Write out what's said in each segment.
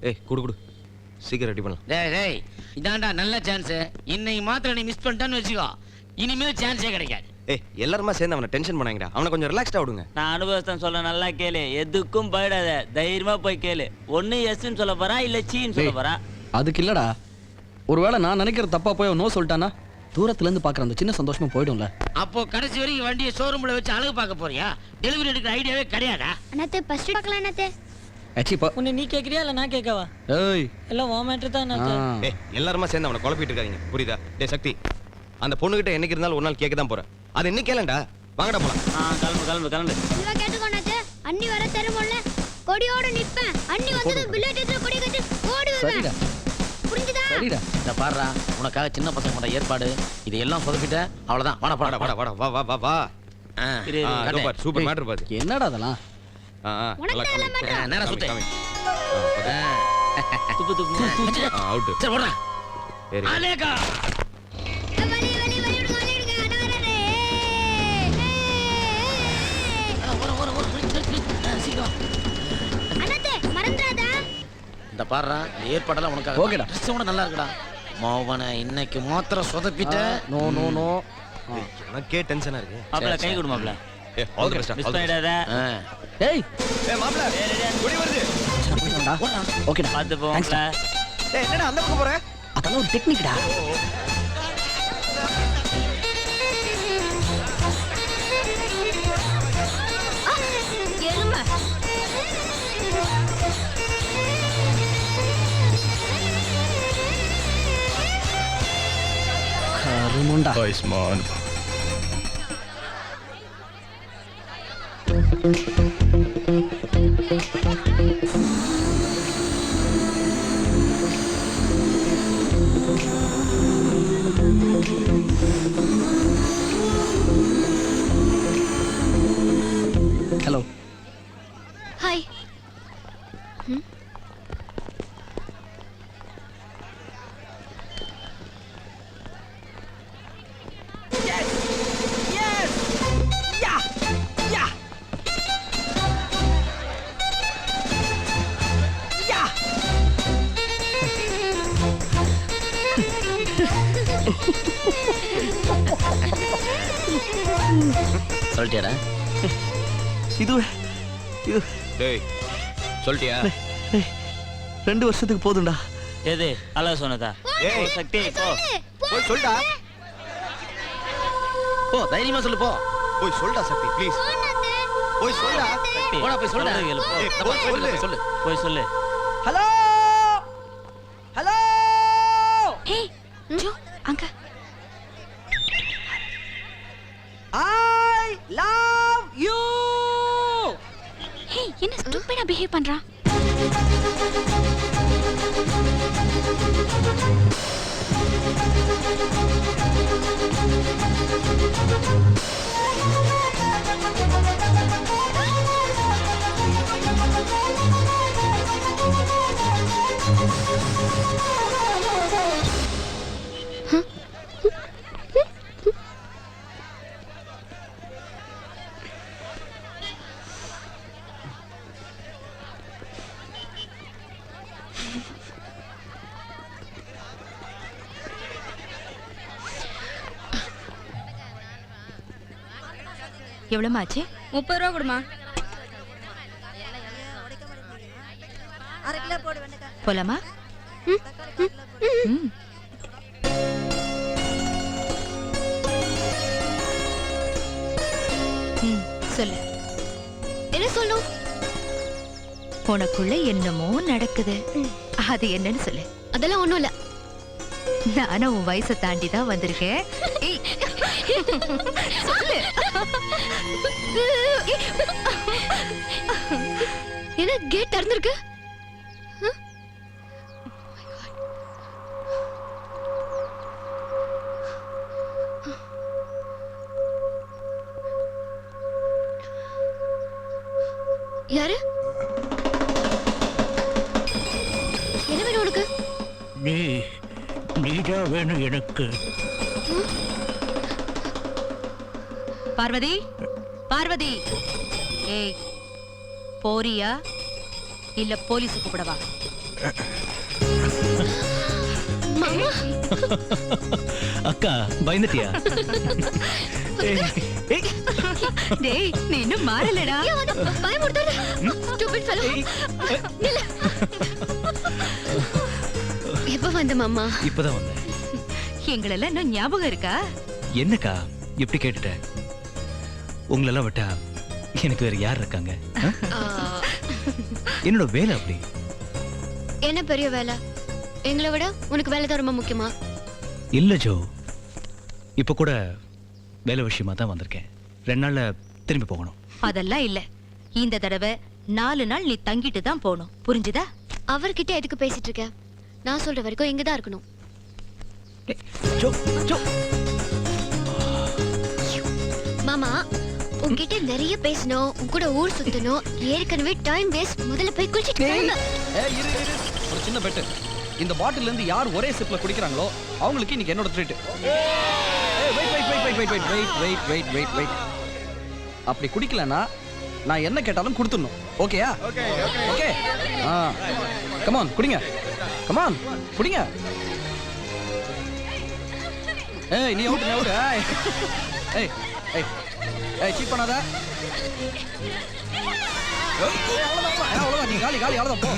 ஏய் குடு குடு சீக்கிரம் ரெடி பண்ணலாம். டேய் இதான்டா நல்ல சான்ஸ். இன்னைக்கு மாத்திரம் நீ மிஸ் பண்ணிட்டான்னு வச்சுக்கோ, இனிமேல் சான்ஸே கிடைக்காது. ஏய் எல்லாருமா சேர்ந்து அவனை டென்ஷன் பண்ணாங்கடா. அவனை கொஞ்சம் ரிலாக்ஸ்டா விடுங்க. நான் அனுபவத்தை சொல்ல நல்லா கேளு. எதுக்கும் போயிடாத, தைரியமா போய் கேளு. ஒன்னு எஸ்ன்னு சொல்ல போறா இல்ல சீன்னு சொல்ல போறா. அதுக்கு இல்லடா, ஒருவேளை நான் நினைக்கிற தப்பா போய் நோ சொல்லிட்டானா தூரத்துல இருந்து பாக்குற அந்த சின்ன சந்தோஷமா போயிடும்ல. அப்போ கடைசி வரைக்கும் வண்டியை ஷோரூம்ல வச்சு அழகு பார்க்க போறியா? டெலிவரி எடுக்கிற ஐடியாவே கிடையாதா? அண்ணாத்தே ஃபர்ஸ்ட் பார்க்கலாம் அண்ணாத்தே. ஏச்சிப்பா உன்னை நீ கேக்குறியா இல்ல நான் கேட்கவா? ஏய் எல்லாம் உன் மேட்டர் தான். ஏய் எல்லாருமா சேர்ந்து அவனை குழப்பிட்டு இருக்காதீங்க, புரியுதா? டேய் சக்தி, அந்த பொண்ணுகிட்ட என்னைக்கு இருந்தாலும் ஒரு நாள் கேட்க தான் போறேன். அது இன்னைக்கு கேளண்டா. வாங்கடா போலாம். கிளம்பு. இவ கேட்டுக்கோ அண்ணாத்தே. அண்ணி வர தெருமோல்ல கொடியோட நிப்பேன். அண்ணி வந்தது புல்லட் எடுத்து கொடி கட்டி ஓடுவேன். சரிடா புரிஞ்சுதா? சரிடா. இந்த பாருடா, உனக்காக சின்ன பசங்க பண்ண ஏற்பாடு இது எல்லாம் சொதப்பிட்ட. அவ்வளவுதான். வாடா வாடா வாடா வாடா வா வா வா வா. காட்டு. சூப்பர் மேட்டர் பாத்து. என்னடா அதெல்லாம்? நல்லா காமி. நேரா சுத்து. காமி. துப்பு. அவுட். சரி ஓடுடா. சரி. அலேகா. வலி விடுங்க அண்ணா வரதே. அண்ணாத்தே மறந்துடாதா? இந்த பாருடா, இந்த ஏற்பாடெல்லாம் உனக்காக. ஓகேடா. ட்ரெஸ் கூட நல்லா இருக்குடா. மோவன இன்னைக்கு மாத்திரம் சொதப்பிட்ட. No no no. எனக்கே டென்ஷனா இருக்கு. மாப்ள கை கொடு மாப்ள. ஏய் ஆல் தி பெஸ்ட். மிஸ் பண்ணிடாத. ஏய் ஏய் மாப்ள குடி வருது. ஓகேடா பாத்து போ Thanks மாப்ள. ஏய் என்னடா அந்த பக்கம் போற? அதெல்லாம் ஒரு டெக்னிக்டா. எருமை. கருமண்டா. ஐஸ்மான். ஹலோ. ஹாய். சொல்லிட்டியாடா? இது டேய் சொல்லிட்டியா? 2 வருஷத்துக்கு போதும்டா. எது அழகு சொன்னதா? ஏய் சக்தி போ. போய் சொல்டா. போ, தைரியமா சொல்லு போ. போய் சொல்டா சக்தி ப்ளீஸ். போய் சொல்டா. போடா போய் சொல்லுடா. சொல்றது கேளு, போ. ஏய் போய் சொல்லு. போய் சொல்லு. Hello hello. ஏய் ஜோ அங்க. I love you. ஏய் என்ன ஸ்டூபிடா பிஹேவ் பண்றான்? எவ்வளவு ஆச்சு? 30 ரூபா கொடுமா. போலாமா? சொல்லு. என்ன சொல்லணும்? உனக்குள்ள என்னமோ நடக்குது. அது என்னன்னு சொல்லு. அதெல்லாம் ஒண்ணும் இல்ல. நானும் உன் வயசை தாண்டி தான் வந்திருக்கேன். சொல்லு. என்ன கேட் திறந்திருக்கு? யாரு? என்ன வேணும் உனக்கு? நீதான் வேணும் எனக்கு. பார்வதி, பார்வதி. ஏய் போறியா இல்ல போலீஸ் கூப்பிடவா? அக்கா பயந்துட்டியா? ஏய், ஏய், டேய் நீ இன்னும் மாறலடா. பயமுறுத்தாத. Stupid fellow. நில்லு. எப்ப வந்த மாமா? இப்பதான் வந்தேன். எங்களெல்லாம் இன்னும் ஞாபகம் இருக்கா? என்னக்கா இப்படி கேட்டுட்ட? உங்களெல்லாம் விட்டா எனக்கு வேற யார் இருக்காங்க? என்னோட வேலை அப்படி. என்ன பெரிய வேலை? எங்களை விட உனக்கு வேலை தான் ரொம்ப முக்கியமா? இல்ல ஜோ, இப்ப கூட வேலை விஷயமா தான் வந்திருக்கேன். 2 நாள்ல திரும்பி போகணும். அதெல்லாம் இல்ல. இந்த தடவை 4 நாள் நீ தங்கிட்டு தான் போகணும். புரிஞ்சுதா? அவர்கிட்ட எதுக்கு பேசிட்டு இருக்க? நான் சொல்ற வரைக்கும் இங்க தான் இருக்கணும். ஏய், ஜோ, ஜோ. மாமா, உன்கிட்ட நிறைய பேசணும், உன் கூட ஊர் சுத்தணும். ஏற்கனவே டைம் வேஸ்ட். முதல்ல போய் குளிச்சிட்டு கிளம்பு. ஏய் இரு இரு, ஒரு சின்ன பெட்டு. இந்த பாட்டில்ல இருந்து யார் ஒரே சிப்ல குடிக்கிறாங்களோ அவங்களுக்கு இன்னைக்கு என்னோட ட்ரீட். ஏய் wait wait wait wait wait wait wait wait wait wait. அப்படி குடிக்கலனா நான் என்ன கேட்டாலும் கொடுத்துடணும். ஓகேயா? Okay okay okay. Come on குடிங்க. கம் ஆன் குடிங்க. ஏய் நீ அவுட் ஏய் ஏய் ஏய் ஏய் சீட் பண்ணாத. அவ்வளவுதான் நீ காலி காலி அவ்வளவுதான் போ.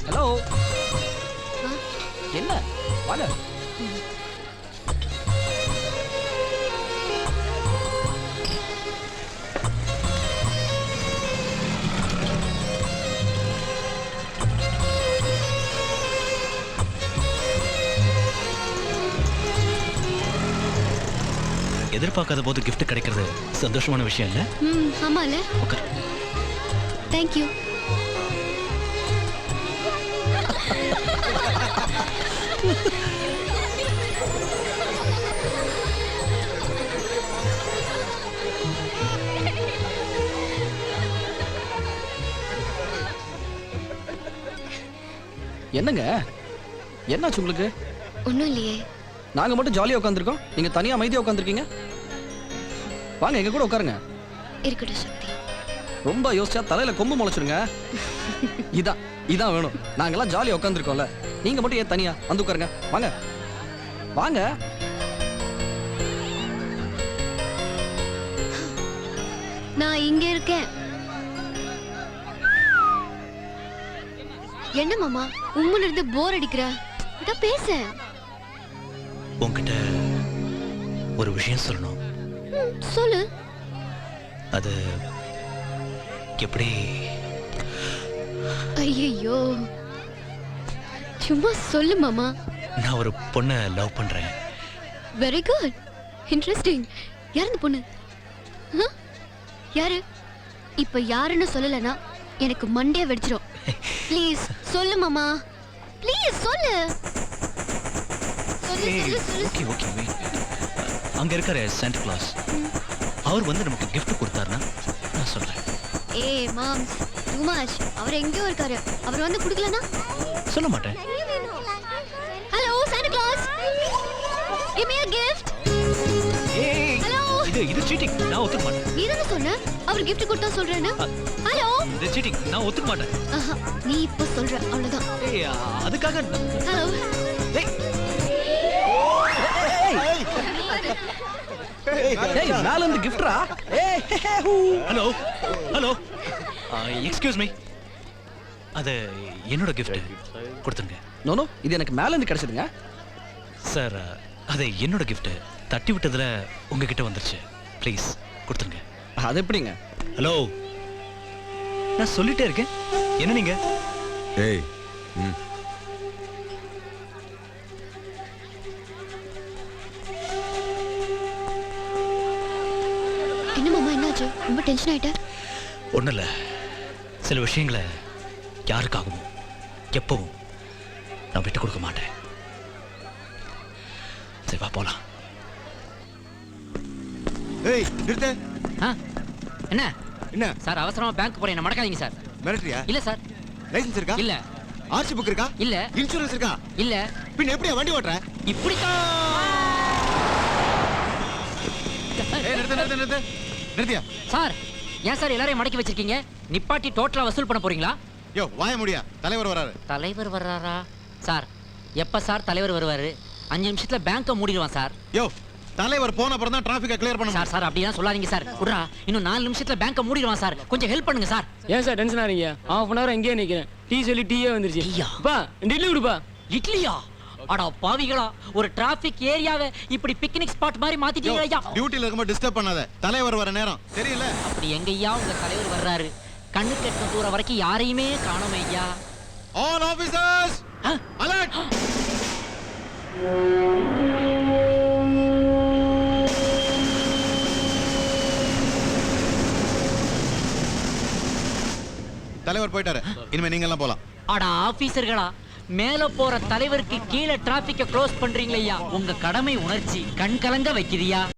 ஹலோ என்ன வாங்க. எதிர்பார்க்காத போது gift கிடைக்கிறது சந்தோஷமான விஷயம் இல்ல? ஆமால. உட்கார். Thank you. என்னங்க என்னாச்சு உங்களுக்கு? ஒண்ணும் இல்லையே. நாங்க மட்டும் ஜாலியா உட்காந்துருக்கோம், நீங்க தனியா அமைதியா உட்காந்துருக்கீங்க. வாங்க எங்க கூட உட்காருங்க. இருக்கட்டும் சக்தி. ரொம்ப யோசிச்சா தலையில கொம்பு முளைச்சிருங்க. இதான் இதான் வேணும். நாங்கெல்லாம் ஜாலியா உட்காந்துருக்கோம்ல, நீங்க மட்டும் ஏன் தனியா வந்து உட்காருங்க. வாங்க வாங்க. நான் இங்க இருக்கேன். என்ன மாமா உம்முன்னு இருந்து போர் அடிக்கிற? இத பேச. உன்கிட்ட ஒரு விஷயம் சொல்லணும். சொல்லு. அது எப்படி? ஐயோ சும்மா சொல்லு மாமா. நான் ஒரு பொண்ணை லவ் பண்றேன். Very good, interesting. யார் இந்த பொண்ணு? யாரு? இப்ப யாருன்னு சொல்லலனா எனக்கு மண்டே வெடிச்சிரும். ப்ளீஸ் சொல்லு மாமா, ப்ளீஸ் சொல்லு. சொல்லு சொல்லு சொல்லு. Okay okay wait. அங்க இருக்காரு சாண்டா கிளாஸ். அவர் வந்து நமக்கு gift கொடுத்தாருன்னா நான் சொல்றேன். ஏய் மாம்ஸ், too much. அவர் எங்கேயோ இருக்காரு. அவர் வந்து கொடுக்கலனா சொல்ல மாட்டேன். Hello Santa Claus, give me a gift. ஏய் ஹலோ. இது சீட்டிங். நான் ஒத்துக்க மாட்டேன். நீ தான சொன்ன அவர் gift கொடுத்தா சொல்றேன்னு. ஹலோ. இது சீட்டிங். நான் ஒத்துக்க மாட்டேன். நீ இப்ப சொல்ற அவ்வளவுதான். ஏய் அதுக்காக. ஹலோ. ஏய் ஏய் மேல இருந்து கிஃப்ட்ரா. ஏய் ஹலோ ஹலோ எக்ஸ்கியூஸ் மீ. அது என்னோட gift. கொடுத்துருங்க. நோ நோ, இது எனக்கு மேல இருந்து கிடைச்சதுங்க. சார் அது என்னோட gift. தட்டி விட்டதுல உங்ககிட்ட வந்துருச்சு. ப்ளீஸ் கொடுத்துருங்க. அது எப்படிங்க? ஹலோ நான் சொல்லிட்டே இருக்கேன். என்ன நீங்க? ஏய் என்ன மாமா என்னாச்சு? ரொம்ப டென்ஷன் ஆயிட்ட? ஒன்றும் இல்லை. சில விஷயங்களை யாருக்காகவும் எப்பவும் நான் விட்டு கொடுக்க மாட்டேன். சரி வா போலாம். ஏய் நிறுத்து. என்ன என்ன சார் அவசரமா பேங்க் போறேன், என்ன மடக்காதீங்க சார். மிரட்டரியா? இல்ல சார். லைசென்ஸ் இருக்கா? இல்ல. ஆர்சி புக் இருக்கா? இல்ல. இன்சூரன்ஸ் இருக்கா? இல்ல. பின்ன எப்படியா வண்டி ஓட்டுற? இப்படித்தான். நிறுத்தியா? சார் ஏன் சார் எல்லாரையும் மடக்கி வச்சிருக்கீங்க? நிப்பாட்டி டோட்டலா வசூல் பண்ண போறீங்களா? யோ வாய முடியா, தலைவர் வராரு. தலைவர் வர்றாரா? சார் எப்ப சார் தலைவர் வருவாரு? 5 நிமிஷத்துல பேங்க மூடிடுவான் சார். யோ தலைவர் போன அப்புறம் தான் டிராஃபிக்கை கிளியர் பண்ண சார் சார் அப்படிலாம் சொல்லாதீங்க சார். விட்றா, இன்னும் 4 நிமிஷத்துல பேங்க மூடிடுவான் சார். கொஞ்சம் ஹெல்ப் பண்ணுங்க சார். ஏன் சார் டென்ஷன் ஆறீங்க? ஹாஃப் அன் ஹவர் எங்கேயே நிக்கிறேன். டீ சொல்லி டீயே வந்துருச்சு. டீயா? பா இட்லி விடுப்பா. இட்லியா? அடா பாவிகளா, ஒரு டிராபிக் ஏரியாவை இப்படி பிக்னிக் ஸ்பாட் மாதிரி மாத்திட்டீங்க ஐயா. டியூட்டில இருக்கும்போது டிஸ்டர்ப் பண்ணாத, தலைவர் வர நேரம் தெரியல. அப்படி எங்கய்யா உங்க தலைவர் வர்றாரு? கண்ணு கெட்ட தூரம் வரைக்கும் யாரையுமே காணோம் ஐயா. All officers alert. தலைவர் போயிட்டாரு, இனிமே நீங்க எல்லாம் போலாம். அடா ஆபீசர்களா, மேல போற தலைவருக்கு கீழே டிராபிக்க க்ளோஸ் பண்றீங்களா ஐயா? உங்க கடமை உணர்ச்சி கண் கலங்க வைக்கிறியா?